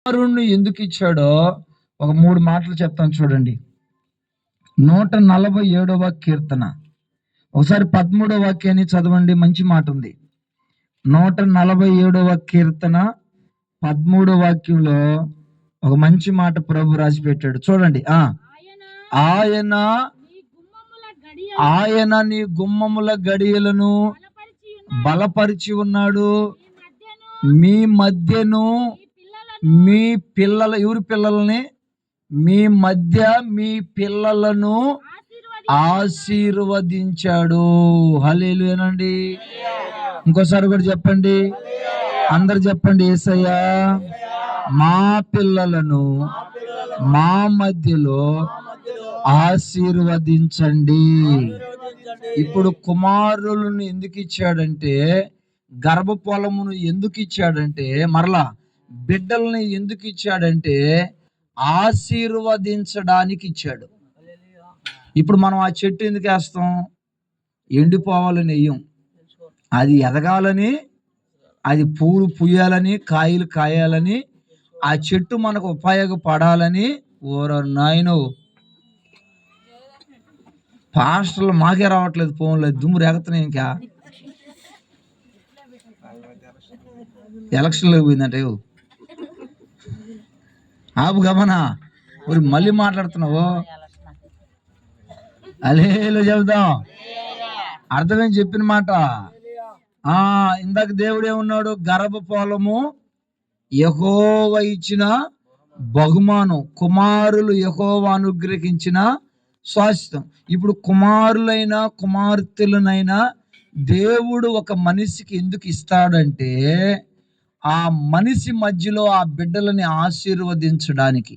కుమారుణ్ణి ఎందుకు ఇచ్చాడో ఒక 3 మాటలు చెప్తాను చూడండి. 147వ కీర్తన ఒకసారి 13వ వాక్యాన్ని చదవండి. మంచి మాట ఉంది. 147వ కీర్తన 13వ వాక్యంలో ఒక మంచి మాట ప్రభు రాసి పెట్టాడు చూడండి. ఆయన నీ గుమ్మముల గడియలను బలపరిచి ఉన్నాడు. మీ మధ్యను మీ పిల్లల ఎవరి పిల్లల్ని మీ మధ్య మీ పిల్లలను ఆశీర్వదించాడు. హల్లెలూయానండి. ఇంకోసారి కూడా చెప్పండి, అందరు చెప్పండి. యేసయ్యా మా పిల్లలను మా మధ్యలో ఆశీర్వదించండి. ఇప్పుడు కుమారులను ఎందుకు ఇచ్చాడంటే, గర్భఫలమును ఎందుకు ఇచ్చాడంటే, మరలా బిడ్డల్ని ఎందుకు ఇచ్చాడంటే ఆశీర్వదించడానికి ఇచ్చాడు. ఇప్పుడు మనం ఆ చెట్టు ఎందుకు వేస్తాం? ఎండిపోవాలని వేయం, అది ఎదగాలని, అది పూలు పూయాలని, కాయలు కాయాలని, ఆ చెట్టు మనకు ఉపయోగపడాలని. ఓరో నాయనో, పాస్టర్లు మాకే రావట్లేదు ఫోన్లో, దుమ్ము రేగుతున్నాయి. ఇంకా ఎలక్షన్లో పోయిందంటే ఆపు గమనా, మరి మళ్ళీ మాట్లాడుతున్నావు. అలేలో చెబుదాం, అర్థమేం చెప్పిన మాట. ఇందాక దేవుడు ఏమన్నాడు? గర్భఫలము యెహోవా ఇచ్చిన బహుమానం, కుమారులు యెహోవా అనుగ్రహించిన శాశ్వతం. ఇప్పుడు కుమారులైనా కుమార్తెలనైనా దేవుడు ఒక మనిషికి ఎందుకు ఇస్తాడంటే, ఆ మనిషి మధ్యలో ఆ బిడ్డలని ఆశీర్వదించడానికి.